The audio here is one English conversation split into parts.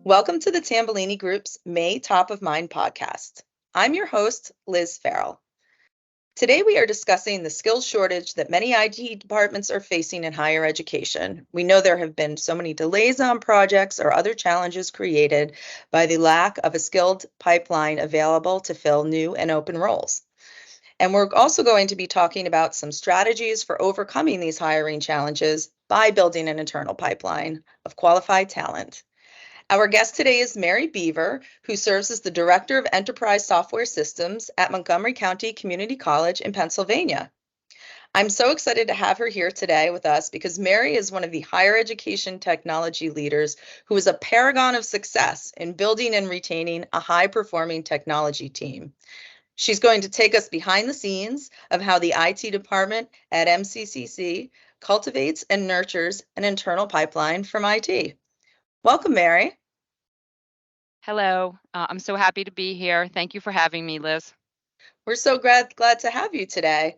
Welcome to the Tambellini Group's May Top of Mind podcast. I'm your host, Liz Farrell. Today we are discussing the skills shortage that many IT departments are facing in higher education. We know there have been so many delays on projects or other challenges created by the lack of a skilled pipeline available to fill new and open roles. And we're also going to be talking about some strategies for overcoming these hiring challenges by building an internal pipeline of qualified talent. Our guest today is Mary Beaver, who serves as the Director of Enterprise Software Systems at Montgomery County Community College in Pennsylvania. I'm so excited to have her here today with us because Mary is one of the higher education technology leaders who is a paragon of success in building and retaining a high-performing technology team. She's going to take us behind the scenes of how the IT department at MCCC cultivates and nurtures an internal pipeline from IT. Welcome, Mary. Hello, I'm so happy to be here. Thank you for having me, Liz. We're so glad to have you today.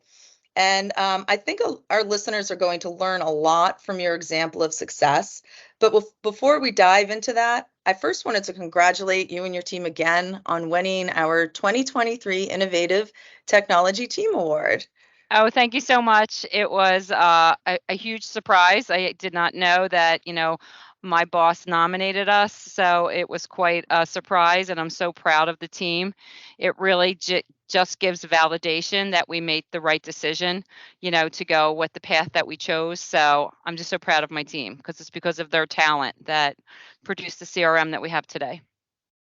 And I think our listeners are going to learn a lot from your example of success. But before we dive into that, I first wanted to congratulate you and your team again on winning our 2023 Innovative Technology Team Award. Oh, thank you so much. It was a huge surprise. I did not know that, my boss nominated us, so it was quite a surprise, and I'm so proud of the team. It really just gives validation that we made the right decision, to go with the path that we chose. So I'm just so proud of my team because it's because of their talent that produced the CRM that we have today.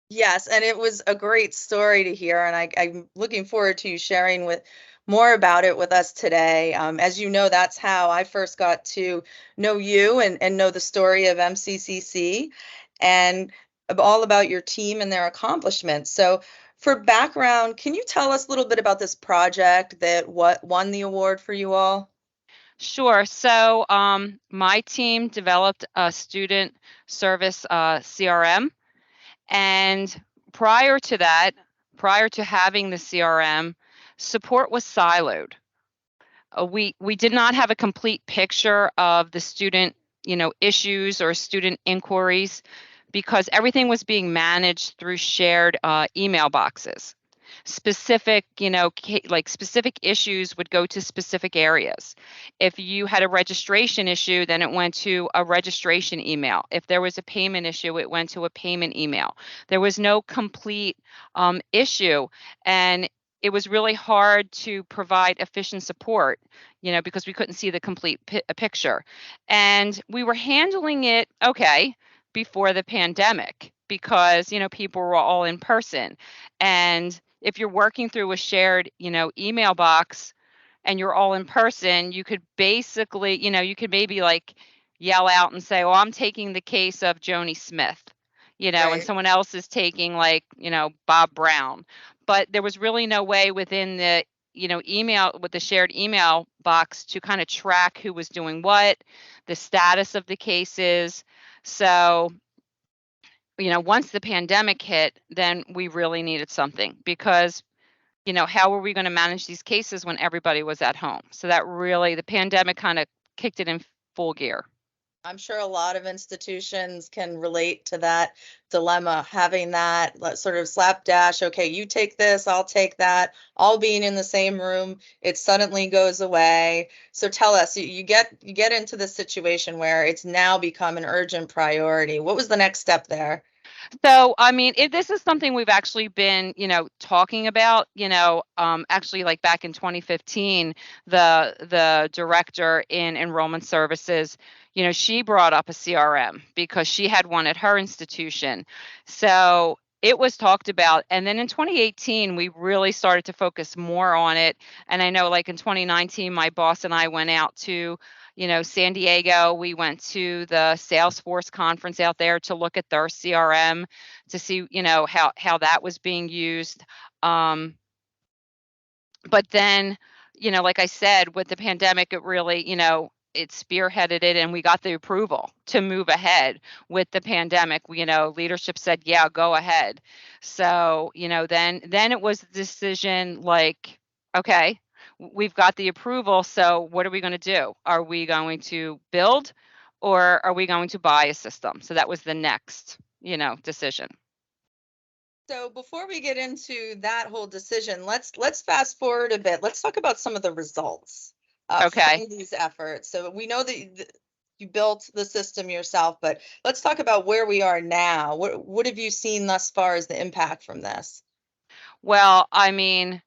Yes, and it was a great story to hear, and I'm looking forward to you sharing more about it with us today. As you know, that's how I first got to know you and know the story of MCCC and all about your team and their accomplishments. So, for background, can you tell us a little bit about this project that won the award for you all? Sure. So my team developed a student service CRM. And prior to that, prior to having the CRM, support was siloed. We did not have a complete picture of the student, issues or student inquiries because everything was being managed through shared email boxes. Specific, like specific issues would go to specific areas. If you had a registration issue, then it went to a registration email. If there was a payment issue, it went to a payment email. There was no complete issue, and it was really hard to provide efficient support, because we couldn't see the complete picture. And we were handling it okay before the pandemic because, people were all in person. And if you're working through a shared, email box and you're all in person, you could basically, you could maybe like yell out and say, "Oh, I'm taking the case of Joni Smith," and Right. someone else is taking like, Bob Brown. But there was really no way within the, email with the shared email box to kind of track who was doing what, the status of the cases. So once the pandemic hit, then we really needed something because, how were we going to manage these cases when everybody was at home? So that really, the pandemic kind of kicked it in full gear. I'm sure a lot of institutions can relate to that dilemma, having that sort of slapdash, okay, you take this, I'll take that, all being in the same room, it suddenly goes away. So tell us, you get into this situation where it's now become an urgent priority. What was the next step there? So, I mean, this is something we've actually been, talking about, actually like back in 2015, the director in enrollment services, she brought up a CRM because she had one at her institution. So it was talked about. And then in 2018, we really started to focus more on it. And I know like in 2019, my boss and I went out to San Diego. We went to the Salesforce conference out there to look at their CRM to see, how that was being used. But then, like I said, with the pandemic, it really, it spearheaded it and we got the approval to move ahead with the pandemic. Leadership said, yeah, go ahead. So, then it was the decision like, okay, we've got the approval. So what are we going to do? Are we going to build or are we going to buy a system? So that was the next. decision. So before we get into that whole decision, let's fast forward a bit. Let's talk about some of the results Okay. from these efforts. So we know that you built the system yourself, but let's talk about where we are now. What have you seen thus far as the impact from this? Well, we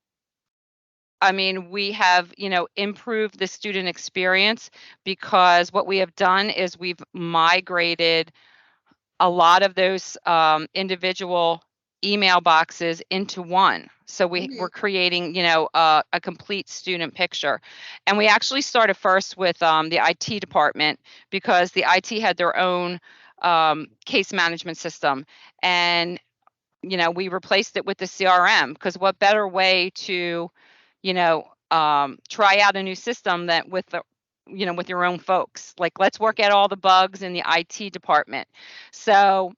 have, improved the student experience because what we have done is we've migrated a lot of those individual email boxes into one. So we're creating, a complete student picture. And we actually started first with the IT department because the IT had their own case management system. And, we replaced it with the CRM because what better way to, try out a new system that with the with your own folks. Like, let's work out all the bugs in the IT department. So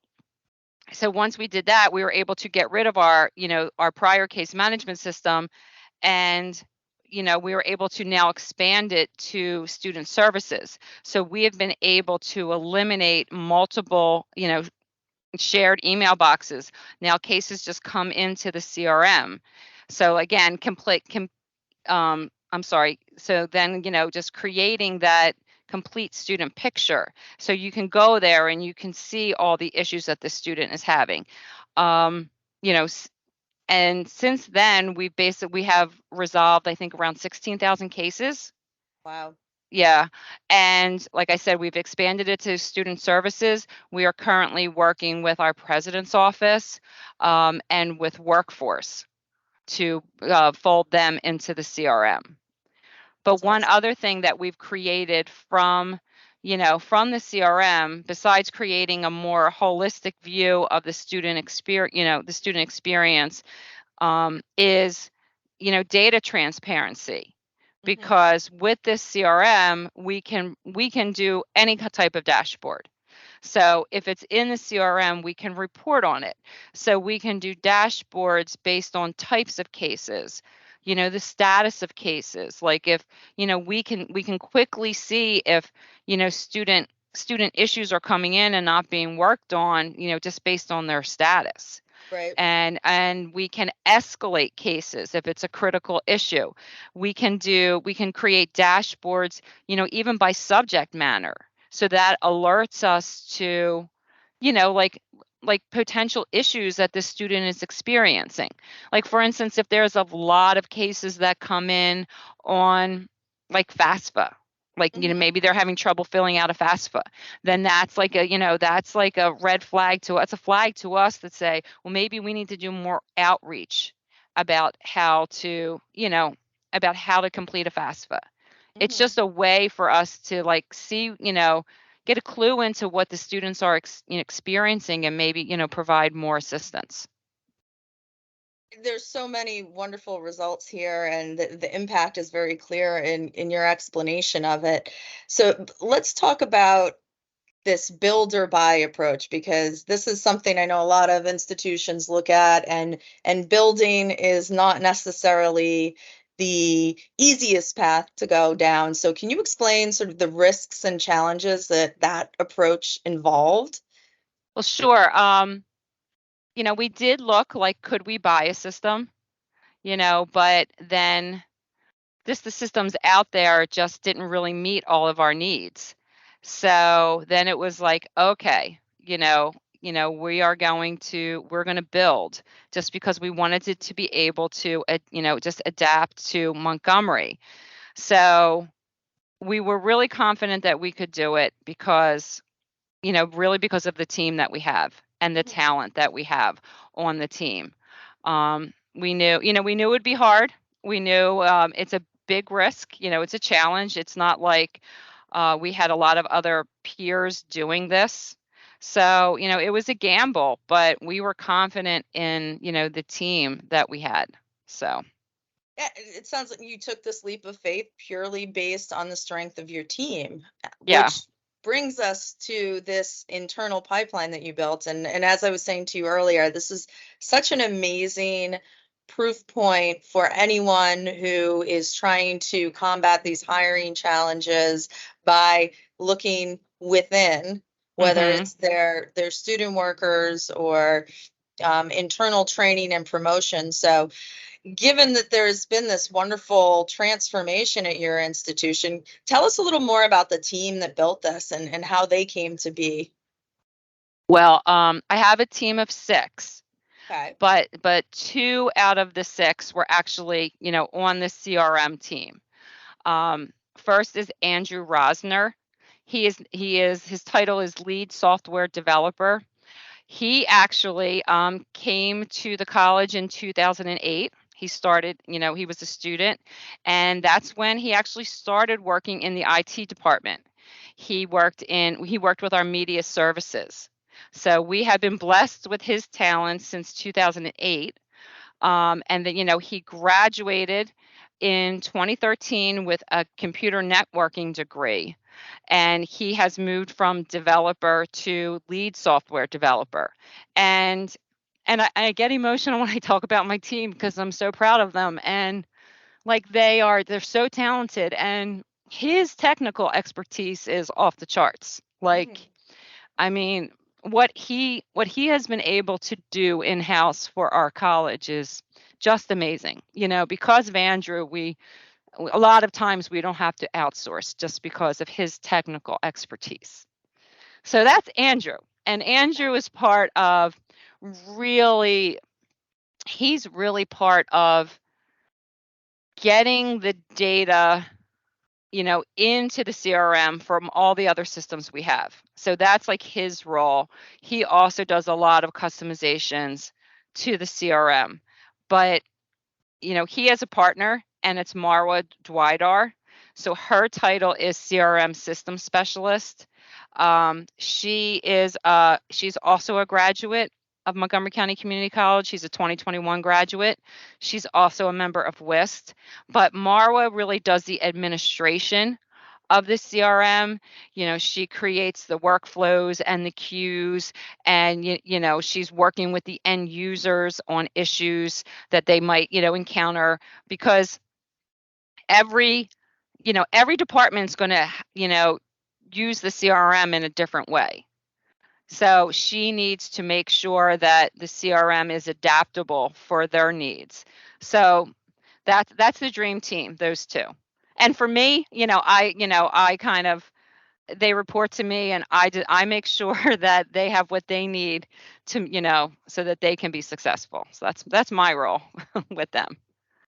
once we did that, we were able to get rid of our prior case management system, and we were able to now expand it to student services. So we have been able to eliminate multiple, shared email boxes. Now cases just come into the CRM. So again, I'm sorry. So then, just creating that complete student picture. So you can go there and you can see all the issues that the student is having. Um, you know, and since then, we have resolved, I think, around 16,000 cases. Wow. Yeah. And like I said, we've expanded it to student services. We are currently working with our president's office and with workforce to fold them into the CRM. But That's one awesome. other thing that we've created from the CRM, besides creating a more holistic view of the student experience, is, data transparency. Because with this CRM, we can do any type of dashboard. So if it's in the CRM, we can report on it. So we can do dashboards based on types of cases, the status of cases. Like if, we can quickly see if, student issues are coming in and not being worked on, just based on their status. Right. And we can escalate cases if it's a critical issue. We can create dashboards, even by subject matter, so that alerts us to, like potential issues that the student is experiencing. Like, for instance, if there's a lot of cases that come in on, like, FAFSA, like, maybe they're having trouble filling out a FAFSA, then that's like a red flag to us. It's a flag to us that say, well, maybe we need to do more outreach about how to, complete a FAFSA. It's just a way for us to, like, see, get a clue into what the students are experiencing, and maybe, provide more assistance. There's so many wonderful results here, and the impact is very clear in your explanation of it. So let's talk about this build or buy approach, because this is something I know a lot of institutions look at, and building is not necessarily the easiest path to go down. So can you explain sort of the risks and challenges that approach involved? Well, sure. We did look like, could we buy a system? But then the systems out there just didn't really meet all of our needs. So then it was like, okay, we're going to build, just because we wanted it to be able to, just adapt to Montgomery. So we were really confident that we could do it because, really because of the team that we have and the talent that we have on the team. We knew it would be hard. We knew it's a big risk. It's a challenge. It's not like we had a lot of other peers doing this. So, it was a gamble, but we were confident in, the team that we had. So, Yeah, it sounds like you took this leap of faith purely based on the strength of your team, yeah. which brings us to this internal pipeline that you built. And as I was saying to you earlier, this is such an amazing proof point for anyone who is trying to combat these hiring challenges by looking within whether Mm-hmm. it's their student workers or internal training and promotion. So given that there's been this wonderful transformation at your institution, tell us a little more about the team that built this and how they came to be. Well, I have a team of 6, Okay. but 2 out of the 6 were actually, on the CRM team. First is Andrew Rosner. His title is lead software developer. He actually came to the college in 2008. He started, he was a student, and that's when he actually started working in the IT department. He worked with our media services. So we have been blessed with his talent since 2008. And then, he graduated in 2013 with a computer networking degree. And he has moved from developer to lead software developer. And I get emotional when I talk about my team because I'm so proud of them. And like they're so talented. And his technical expertise is off the charts. Like, Mhm. I mean, what he has been able to do in-house for our college is just amazing. Because of Andrew, a lot of times we don't have to outsource just because of his technical expertise. So that's Andrew. And Andrew is part of really, he's really part of getting the data, into the CRM from all the other systems we have. So that's like his role. He also does a lot of customizations to the CRM. But, he has a partner, and it's Marwa Dwidar. So her title is CRM System Specialist. She's also a graduate of Montgomery County Community College. She's a 2021 graduate. She's also a member of WIST. But Marwa really does the administration of the CRM. She creates the workflows and the queues, and she's working with the end users on issues that they might, encounter, because every every department's going to, use the CRM in a different way. So she needs to make sure that the CRM is adaptable for their needs. So that's the dream team, those 2. And for me, I kind of, they report to me, and I make sure that they have what they need to, so that they can be successful. So that's my role with them.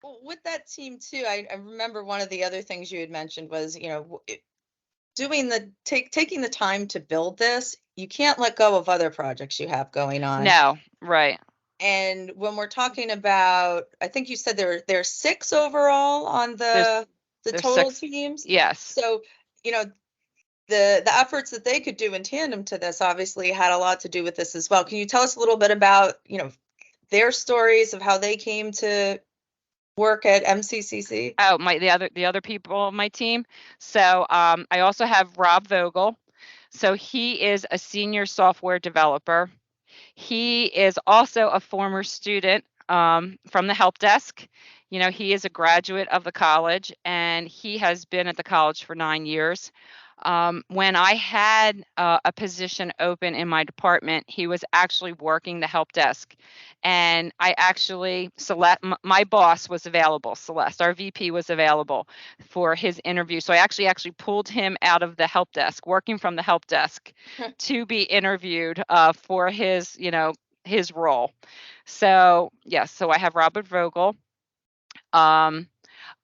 Well, with that team too, I remember one of the other things you had mentioned was, taking the time to build this. You can't let go of other projects you have going on. No, right. And when we're talking about, I think you said there's 6 overall on There's the there's total 6. teams. Yes. So, you know, the efforts that they could do in tandem to this obviously had a lot to do with this as well. Can you tell us a little bit about, their stories of how they came to work at MCCC? Oh, the other people on my team. So I also have Rob Vogel. So he is a senior software developer. He is also a former student from the help desk. He is a graduate of the college, and he has been at the college for 9 years. When I had a position open in my department, he was actually working the help desk. And my boss was available, Celeste, our VP was available for his interview. So I actually pulled him out of the help desk, working from the help desk, to be interviewed for his role. So yes, so I have Robert Vogel. Um,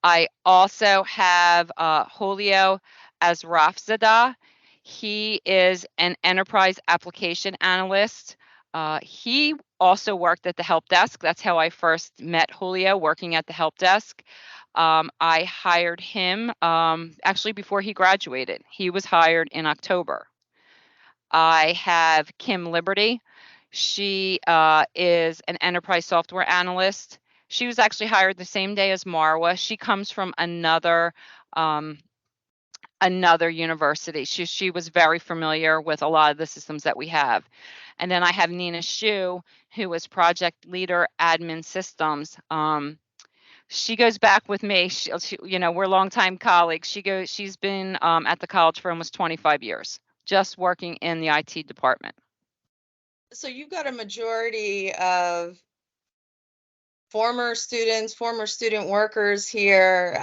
I also have Julio Azrafzadeh. He is an enterprise application analyst. He also worked at the help desk. That's how I first met Julio, working at the help desk. I hired him actually before he graduated. He was hired in October. I have Kim Liberty. She is an enterprise software analyst. She was actually hired the same day as Marwa. She comes from um, another university. She was very familiar with a lot of the systems that we have. And then I have Nina Shu, who is project leader admin systems. She goes back with me. We're longtime colleagues. She's been at the college for almost 25 years. just working in the IT department. So you've got a majority of former students, former student workers here.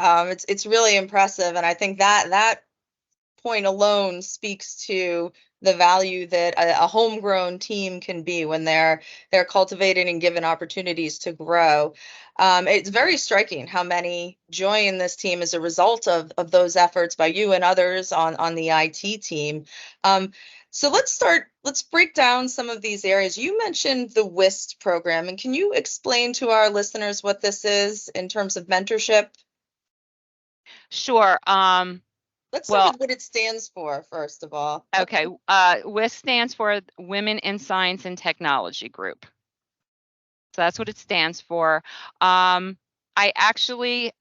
It's really impressive, and I think that point alone speaks to the value that a homegrown team can be when they're cultivated and given opportunities to grow. It's very striking how many join this team as a result of those efforts by you and others on the IT team. So let's break down some of these areas. You mentioned the WIST program, and can you explain to our listeners what this is in terms of mentorship? Sure. Let's start Well, with what it stands for, first of all. okay. WIS stands for Women in Science and Technology Group. So that's what it stands for. I actually,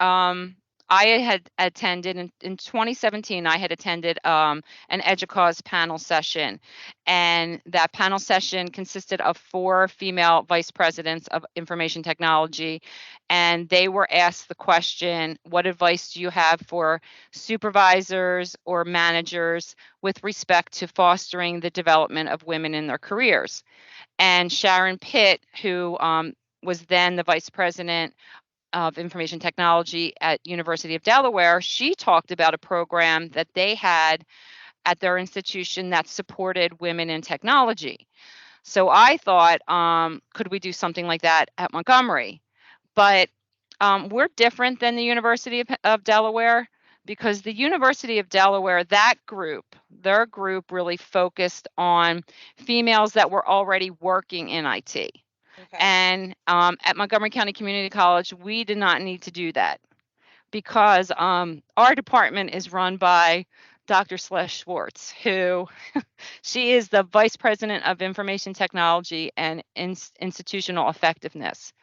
I had attended in 2017, I had attended an EDUCAUSE panel session. And that panel session consisted of 4 female vice presidents of information technology. And they were asked the question, what advice do you have for supervisors or managers with respect to fostering the development of women in their careers? And Sharon Pitt, who was then the vice president of information technology at University of Delaware, she talked about a program that they had at their institution that supported women in technology. So I thought, could we do something like that at Montgomery? But we're different than the University of Delaware, because the University of Delaware, their group really focused on females that were already working in IT. Okay. And at Montgomery County Community College, we did not need to do that, because our department is run by Dr. Celeste Schwartz, who she is the Vice President of Information Technology and Institutional Effectiveness.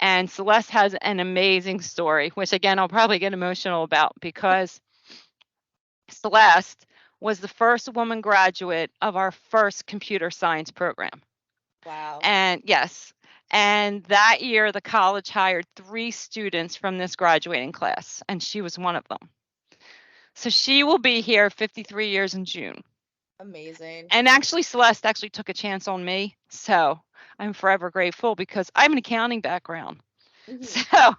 And Celeste has an amazing story, which again, I'll probably get emotional about, because Celeste was the first woman graduate of our first computer science program. Wow. And yes, and that year the college hired 3 students from this graduating class, and she was one of them. So she will be here 53 years in June. Amazing. And actually, Celeste actually took a chance on me. So I'm forever grateful, because I have an accounting background. Mhm. So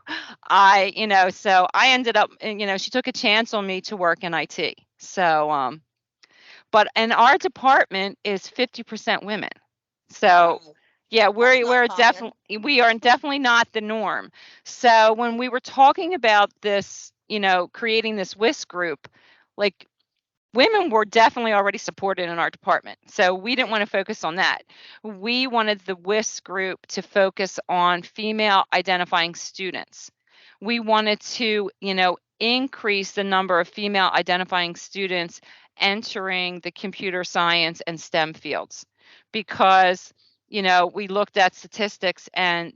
I ended up, she took a chance on me to work in IT. So, but in our department is 50% women. So Wow. yeah, That's not we're common. we are definitely not the norm. So when we were talking about this, creating this WIS group, like, women were definitely already supported in our department. So we didn't Right. want to focus on that. We wanted the WIS group to focus on female identifying students. We wanted to, increase the number of female identifying students entering the computer science and STEM fields, because, we looked at statistics, and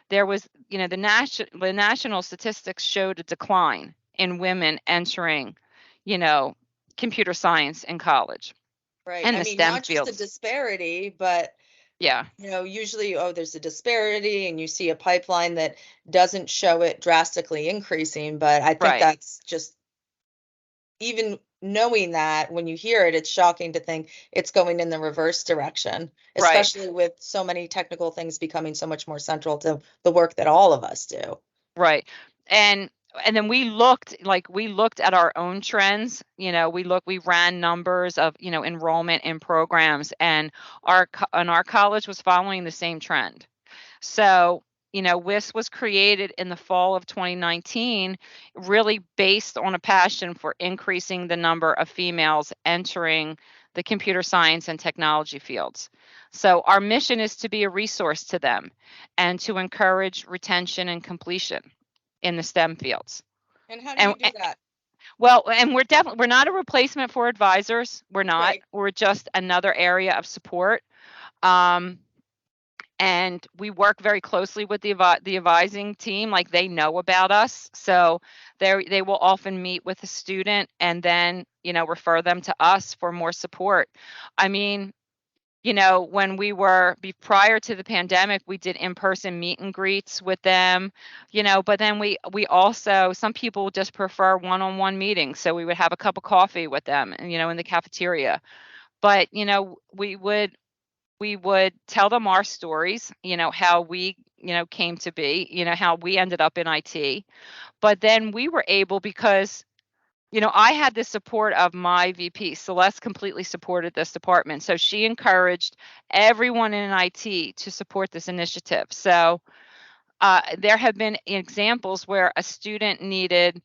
there was, the national statistics showed a decline in women entering, you know, computer science in college Right. and I the mean, STEM not just a fields. disparity, but Yeah, usually, oh, there's a disparity and you see a pipeline that doesn't show it drastically increasing. But I think right, that's just, even knowing that, when you hear it, it's shocking to think it's going in the reverse direction, right, especially with so many technical things becoming so much more central to the work that all of us do. right. And then we looked at our own trends. We ran numbers of, enrollment in programs, and our college was following the same trend. So, WIS was created in the fall of 2019, really based on a passion for increasing the number of females entering the computer science and technology fields. So, our mission is to be a resource to them and to encourage retention and completion in the STEM fields. And how do And you do that? well, and we're not a replacement for advisors. We're not. Right. We're just another area of support. Um, and we work very closely with the advising team. Like, they know about us, so they will often meet with a student and then, refer them to us for more support. I mean, when prior to the pandemic, we did in-person meet and greets with them, but then we also, some people just prefer one-on-one meetings, so we would have a cup of coffee with them, and, in the cafeteria. But, we would tell them our stories, how we, came to be, how we ended up in IT. But then we were able, because I had the support of my VP. Celeste completely supported this department. So she encouraged everyone in IT to support this initiative. So there have been examples where a student needed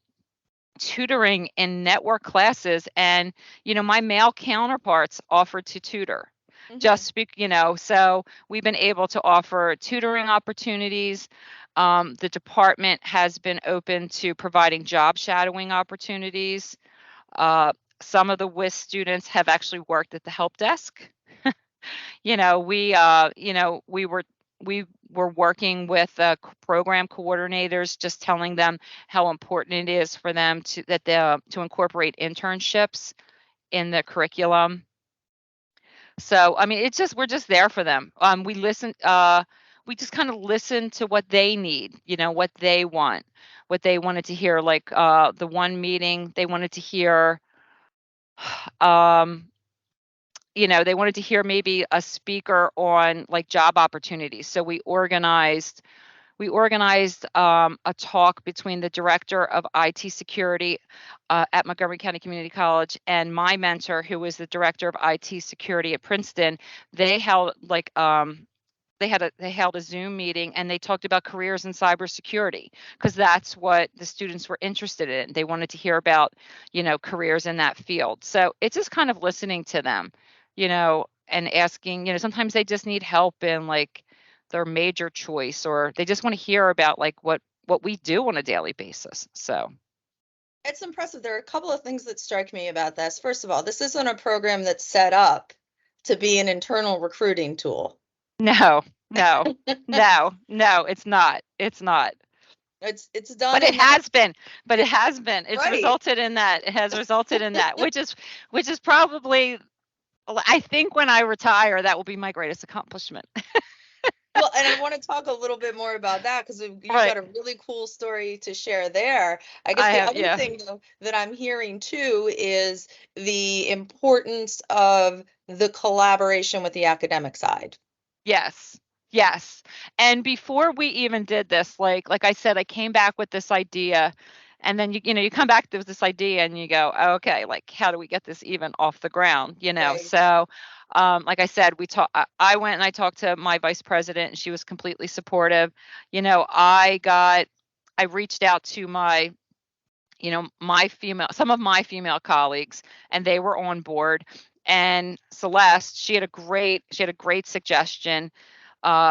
tutoring in network classes, and my male counterparts offered to tutor. Mhm. Just speak, so we've been able to offer tutoring opportunities. The department has been open to providing job shadowing opportunities. uh, some of the WIS students have actually worked at the help desk. We were working with program coordinators, just telling them how important it is for them to incorporate internships in the curriculum. So, I mean, it's just we're just there for them. We just kind of listen to what they need, what they want, what they wanted to hear. Like the one meeting, they wanted to hear, um, they wanted to hear maybe a speaker on like job opportunities. So we organized a talk between the director of IT security at Montgomery County Community College and my mentor, who was the director of IT security at Princeton. They held like they held a Zoom meeting, and they talked about careers in cybersecurity, because that's what the students were interested in. They wanted to hear about, careers in that field. So it's just kind of listening to them, and asking, sometimes they just need help in like their major choice, or they just want to hear about like what we do on a daily basis. So It's impressive. There are a couple of things that strike me about this. First of all, this isn't a program that's set up to be an internal recruiting tool. no, no, no, it's not. It's not. It's done But it in that has been. But it has been. It's right. resulted in that. It has resulted in that, which is probably, I think when I retire, that will be my greatest accomplishment. Well, and I want to talk a little bit more about that because you've Right. got a really cool story to share there. I guess I the have, other yeah. thing though, that I'm hearing too is the importance of the collaboration with the academic side. Yes. Yes. And before we even did this, like I said, I came back with this idea, and then you come back with this idea and you go, "Oh, okay, like how do we get this even off the ground?" Right. So like I said, I went and I talked to my vice president, and she was completely supportive. I reached out to some of my female colleagues, and they were on board. And Celeste, she had a great suggestion.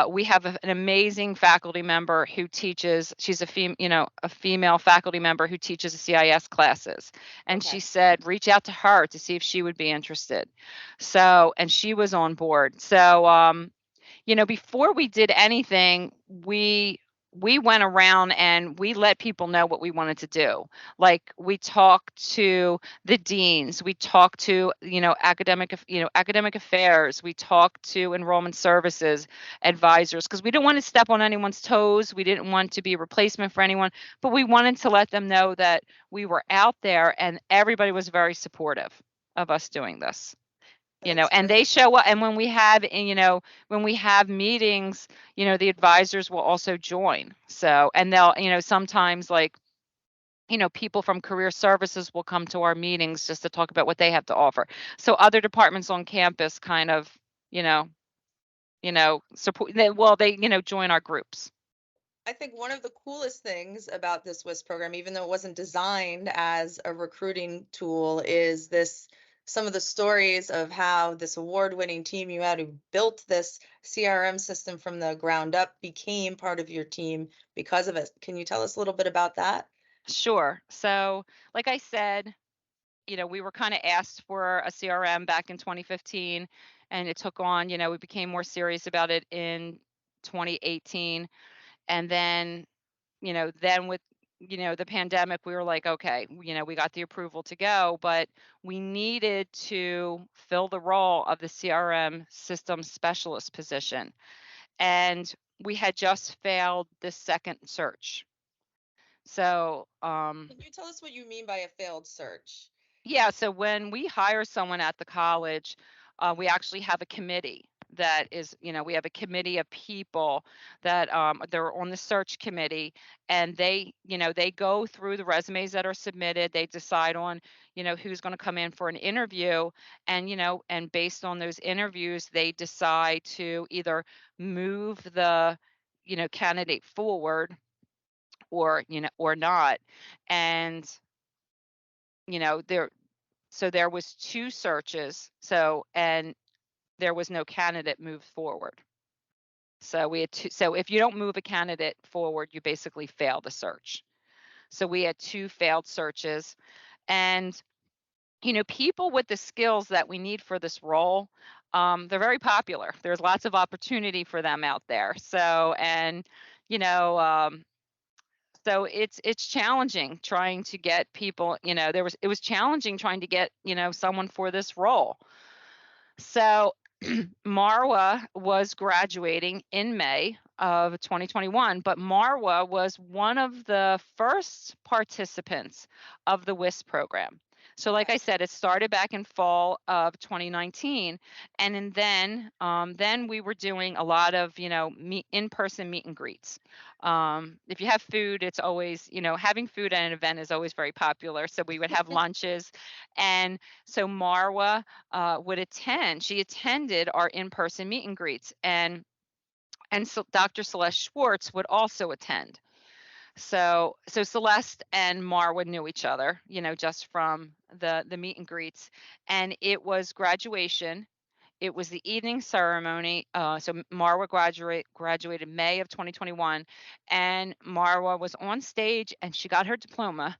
We have an amazing faculty member who teaches. She's a female faculty member who teaches CIS classes, and she Okay. said reach out to her to see if she would be interested. So, and she was on board. So, before we did anything, we went around and we let people know what we wanted to do. Like we talked to the deans, we talked to, academic affairs, we talked to enrollment services advisors, because we didn't want to step on anyone's toes. We didn't want to be a replacement for anyone, but we wanted to let them know that we were out there, and everybody was very supportive of us doing this. That's And they terrific. show up, and when we have meetings, the advisors will also join. So, and they'll, sometimes like, people from career services will come to our meetings just to talk about what they have to offer. So other departments on campus kind of, you know, support, they join our groups. I think one of the coolest things about this WIS program, even though it wasn't designed as a recruiting tool, is this some of the stories of how this award-winning team you had who built this CRM system from the ground up became part of your team because of it. Can you tell us a little bit about that? Sure. So, like I said, we were kind of asked for a CRM back in 2015, and it took on, we became more serious about it in 2018. And then with, the pandemic, we were like, okay, we got the approval to go, but we needed to fill the role of the CRM system specialist position. And we had just failed the second search. So, Can you tell us what you mean by a failed search? yeah, so when we hire someone at the college, We actually have a committee that is, we have a committee of people that they're on the search committee, and they go through the resumes that are submitted. They decide on, who's going to come in for an interview, and and based on those interviews, they decide to either move the, candidate forward, or not. And there, so there was two searches, and there was no candidate moved forward. So we had two. So if you don't move a candidate forward, you basically fail the search. So we had two failed searches. And people with the skills that we need for this role, they're very popular. There's lots of opportunity for them out there. So, and you know so it's challenging trying to get people. It was challenging trying to get someone for this role. So Marwa was graduating in May of 2021, but Marwa was one of the first participants of the WISP program. So like I said, it started back in fall of 2019, and then we were doing a lot of in-person meet and greets. If you have food, it's always having food at an event is always very popular. So we would have lunches, and so Marwa would attend. She attended our in-person meet and greets, and so Dr. Celeste Schwartz would also attend. So Celeste and Marwa knew each other, just from the meet and greets, and it was graduation. It was the evening ceremony. So Marwa graduated May of 2021, and Marwa was on stage, and she got her diploma,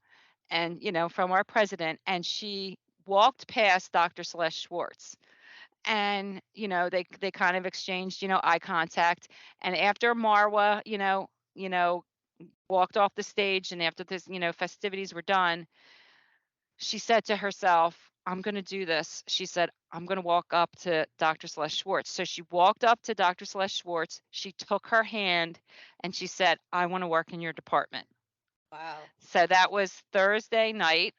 and from our president, and she walked past Dr. Celeste Schwartz, and they kind of exchanged eye contact. And after Marwa walked off the stage, and after this festivities were done, she said to herself, I'm going to do this. She said, I'm going to walk up to Dr. Celeste Schwartz. So she walked up to Dr. Celeste Schwartz. She took her hand, and she said, I want to work in your department. Wow. So that was Thursday night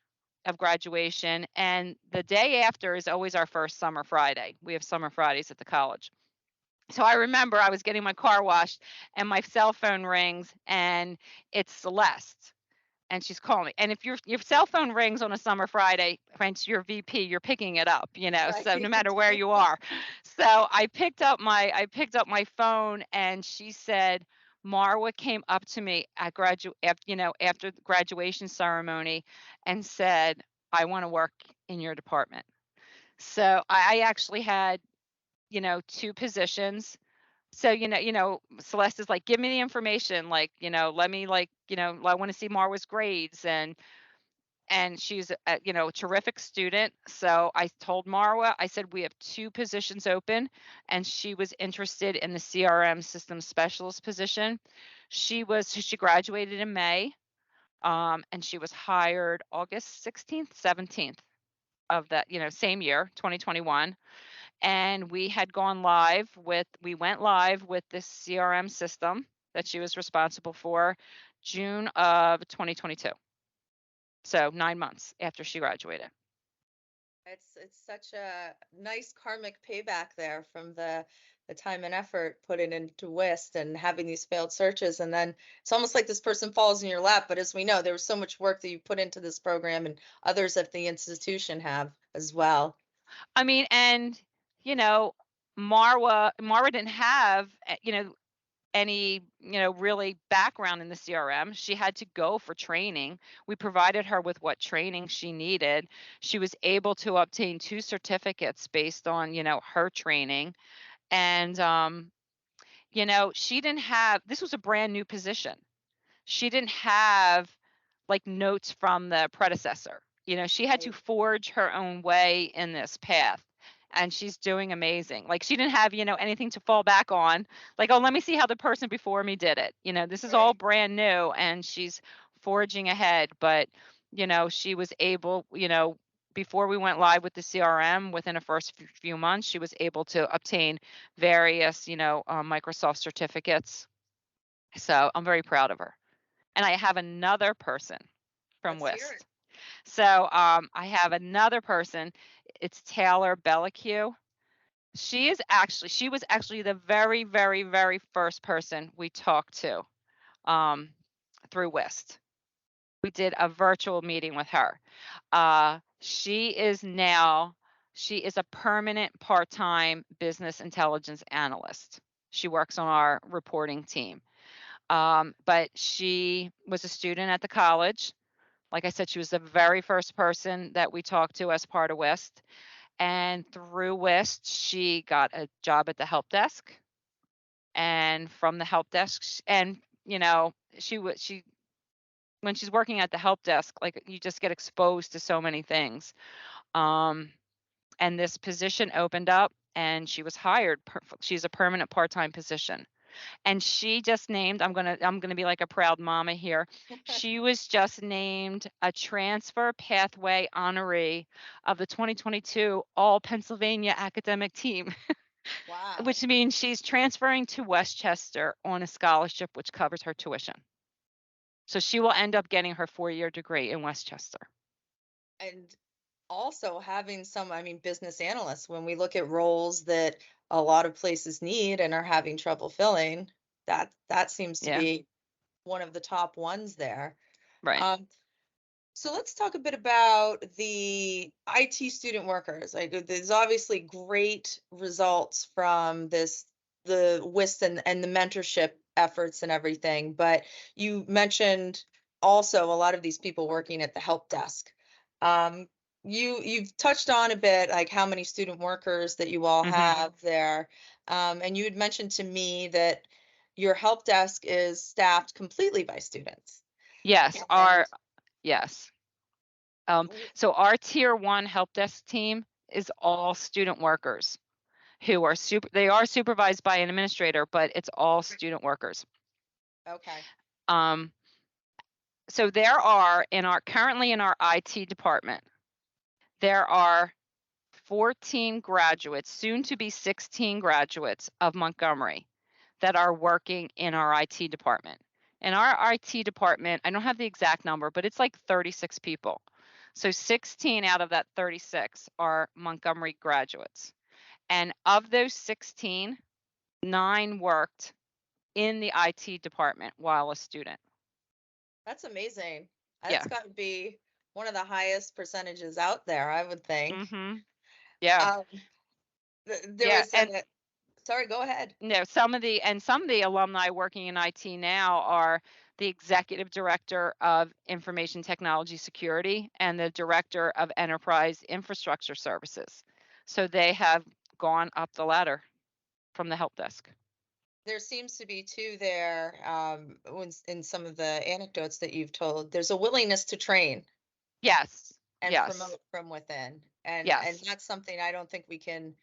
of graduation. And the day after is always our first summer Friday. We have summer Fridays at the college. So I remember I was getting my car washed, and my cell phone rings, and it's Celeste, and she's calling me. And if your cell phone rings on a summer Friday, French, your VP, you're picking it up, Right. so no matter where you are. So I picked up my phone, and she said, Marwa came up to me at after the graduation ceremony, and said, I want to work in your department. So I actually had two positions. So Celeste is like, give me the information, like let me, like I want to see Marwa's grades, and she's a terrific student. So I told Marwa, I said, we have two positions open, and she was interested in the CRM system specialist position. She graduated in May, and she was hired August 16th, 17th of that same year, 2021. And we went live with this CRM system that she was responsible for June of 2022. So 9 months after she graduated. It's such a nice karmic payback there from the time and effort put into WIST and having these failed searches. And then it's almost like this person falls in your lap. But as we know, there was so much work that you put into this program, and others at the institution have as well. I mean, and Marwa didn't have any really background in the CRM. She had to go for training. We provided her with what training she needed. She was able to obtain 2 certificates based on her training. And she didn't have, this was a brand new position. She didn't have like notes from the predecessor. She had to forge her own way in this path, and she's doing amazing. Like, she didn't have anything to fall back on, like, oh, let me see how the person before me did it. This is all brand new, and she's forging ahead. But she was able, before we went live with the CRM, within the first few months, she was able to obtain various Microsoft certificates. So I'm very proud of her. And I have another person from WIST. So I have another person. It's Taylor Bellicue. She was actually the very, very, very first person we talked to um, through WIST. We did a virtual meeting with her. She is a permanent part-time business intelligence analyst. She works on our reporting team. But she was a student at the college. Like I said, she was the very first person that we talked to as part of WIST. And through WIST, she got a job at the help desk. And from the help desk, and she when she's working at the help desk, like you just get exposed to so many things. Um, and this position opened up, and she was hired. She's a permanent part-time position. And she just named, I'm gonna be like a proud mama here. She was just named a transfer pathway honoree of the 2022 All Pennsylvania Academic Team, Wow. which means she's transferring to Westchester on a scholarship which covers her tuition. So she will end up getting her 4-year degree in Westchester. And also having some, I mean, business analysts, when we look at roles that a lot of places need and are having trouble filling, that seems to Yeah, be one of the top ones there. right. Um, so let's talk a bit about the IT student workers. Like there's obviously great results from the WIST and the mentorship efforts and everything, but you mentioned also a lot of these people working at the help desk. Um, you've touched on a bit like how many student workers that you all Mhm. have there. And you had mentioned to me that your help desk is staffed completely by students. Yes, And yes. So our tier 1 help desk team is all student workers who are they are supervised by an administrator, but it's all student workers. okay. Um, so there are currently in our IT department, there are 14 graduates, soon to be 16 graduates of Montgomery that are working in our IT department. In our IT department, I don't have the exact number, but it's like 36 people. So 16 out of that 36 are Montgomery graduates. And of those 16, 9 worked in the IT department while a student. That's amazing. Yeah. That's got to be one of the highest percentages out there, I would think. Mhm. Yeah. Um, there Yeah. was And sorry, go ahead. some of the alumni working in IT now are the executive director of information technology security and the director of enterprise infrastructure services. So they have gone up the ladder from the help desk. There seems to be too there, in some of the anecdotes that you've told, there's a willingness to train Yes. and Yes. promote from within. And Yes. that's something I don't think we can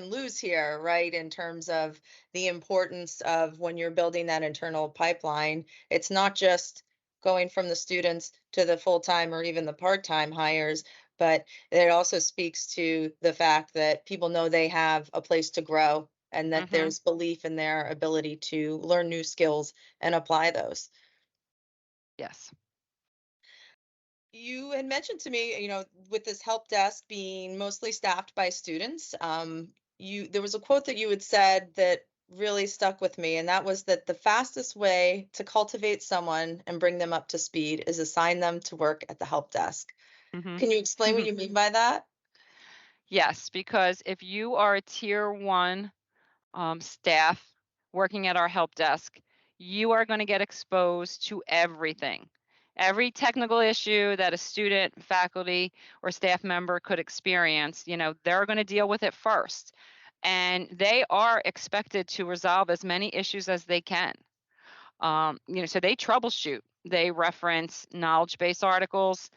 lose here, right? In terms of the importance of when you're building that internal pipeline, it's not just going from the students to the full-time or even the part-time hires, but it also speaks to the fact that people know they have a place to grow and that Mhm. there's belief in their ability to learn new skills and apply those. Yes. You had mentioned to me, with this help desk being mostly staffed by students, there was a quote that you had said that really stuck with me, and that was that the fastest way to cultivate someone and bring them up to speed is assign them to work at the help desk. Mhm. Can you explain what you mean by that? Yes, because if you are a tier 1 staff working at our help desk, you are going to get exposed to everything. Every technical issue that a student, faculty, or staff member could experience, they're going to deal with it first. And they are expected to resolve as many issues as they can. So they troubleshoot. They reference knowledge base articles.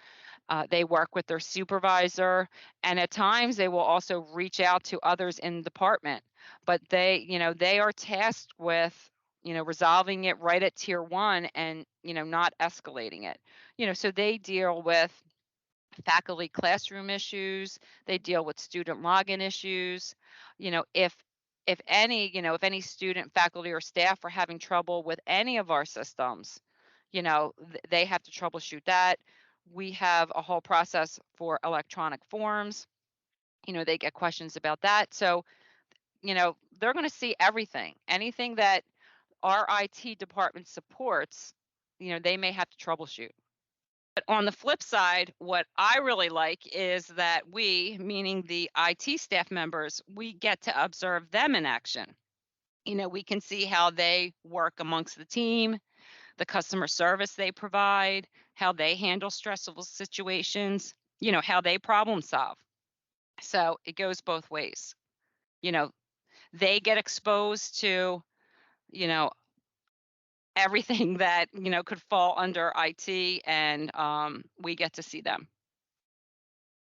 They work with their supervisor, and at times they will also reach out to others in the department. But they are tasked with, resolving it right at tier 1 and, not escalating it. So they deal with faculty classroom issues, they deal with student login issues. If any student, faculty, or staff are having trouble with any of our systems, they have to troubleshoot that. We have a whole process for electronic forms. They get questions about that. So they're going to see everything. Anything that our IT department supports, they may have to troubleshoot. But on the flip side, what I really like is that we, meaning the IT staff members, we get to observe them in action. We can see how they work amongst the team, the customer service they provide, how they handle stressful situations, how they problem solve. So it goes both ways. You know, they get exposed to, you know, everything that, could fall under IT, and we get to see them.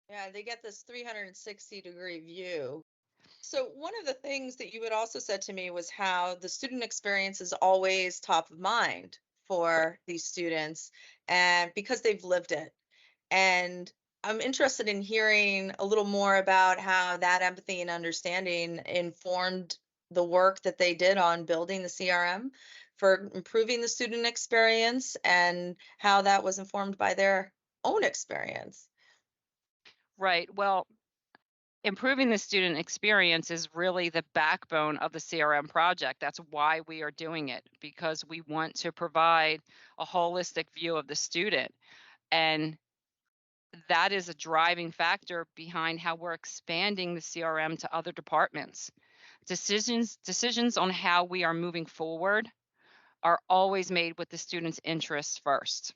Yeah, they get this 360-degree view. So one of the things that you had also said to me was how the student experience is always top of mind for these students, and because they've lived it. And I'm interested in hearing a little more about how that empathy and understanding informed the work that they did on building the CRM for improving the student experience, and how that was informed by their own experience. Right. Well, improving the student experience is really the backbone of the CRM project. That's why we are doing it, because we want to provide a holistic view of the student. And that is a driving factor behind how we're expanding the CRM to other departments. Decisions on how we are moving forward are always made with the student's interests first.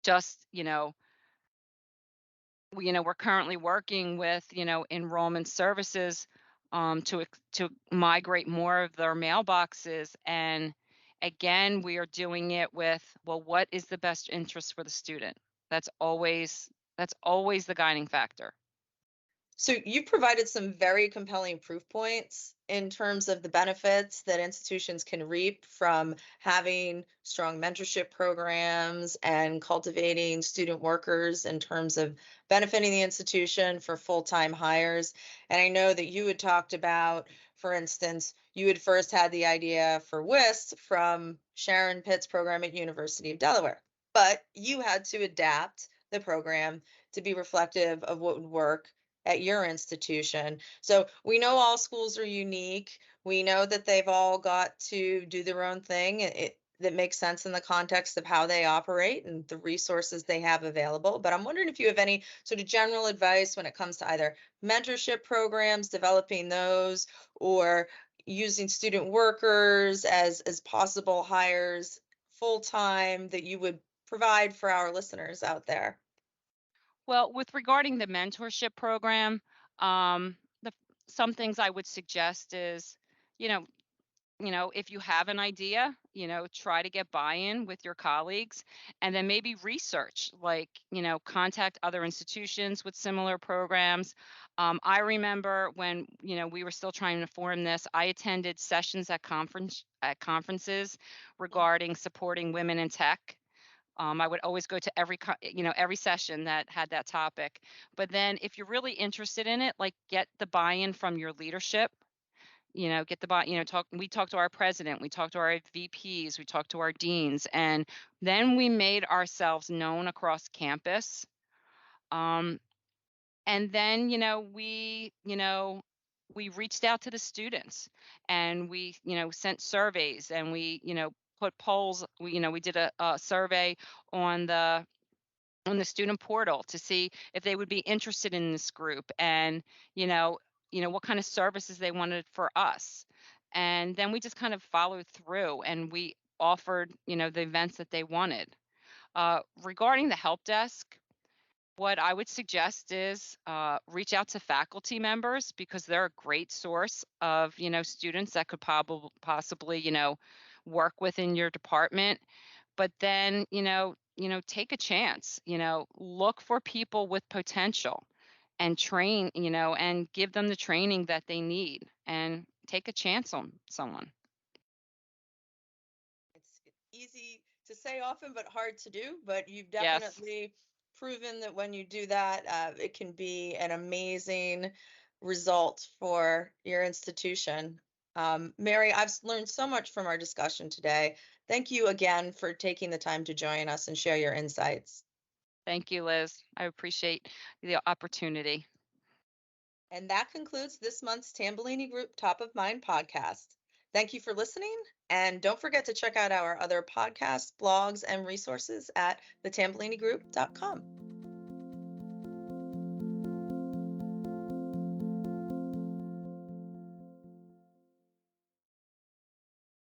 Just, we're currently working with, enrollment services to migrate more of their mailboxes. And again, we are doing it with, well, what is the best interest for the student? That's always the guiding factor. So you provided some very compelling proof points in terms of the benefits that institutions can reap from having strong mentorship programs and cultivating student workers in terms of benefiting the institution for full-time hires. And I know that you had talked about, for instance, you had first had the idea for WIST from Sharon Pitt's program at University of Delaware, but you had to adapt the program to be reflective of what would work at your institution. So we know all schools are unique. We know that they've all got to do their own thing. That makes sense in the context of how they operate and the resources they have available. But I'm wondering if you have any sort of general advice when it comes to either mentorship programs, developing those, or using student workers as possible hires full time that you would provide for our listeners out there. Well, with regarding the mentorship program, the some things I would suggest is, you know, if you have an idea, try to get buy-in with your colleagues, and then maybe research, like, contact other institutions with similar programs. I remember when, we were still trying to form this, I attended sessions at conferences regarding supporting women in tech. I would always go to every session that had that topic. But then if you're really interested in it, like, get the buy-in from your leadership. Get the buy, we talked to our president, we talked to our VPs, we talked to our deans, and then we made ourselves known across campus. Um, and then, we reached out to the students, and we, sent surveys, and we, put polls. We did a survey on the student portal to see if they would be interested in this group, and what kind of services they wanted for us. And then we just kind of followed through, and we offered, the events that they wanted. Regarding the help desk, what I would suggest is reach out to faculty members, because they're a great source of, students that could possibly, work within your department. But then, take a chance, look for people with potential, and train, and give them the training that they need, and take a chance on someone. It's easy to say often, but hard to do. But you've Yes. definitely proven that when you do that, it can be an amazing result for your institution. Mary, I've learned so much from our discussion today. Thank you again for taking the time to join us and share your insights. Thank you, Liz. I appreciate the opportunity. And that concludes this month's Tambellini Group Top of Mind podcast. Thank you for listening. And don't forget to check out our other podcasts, blogs, and resources at thetambollinigroup.com.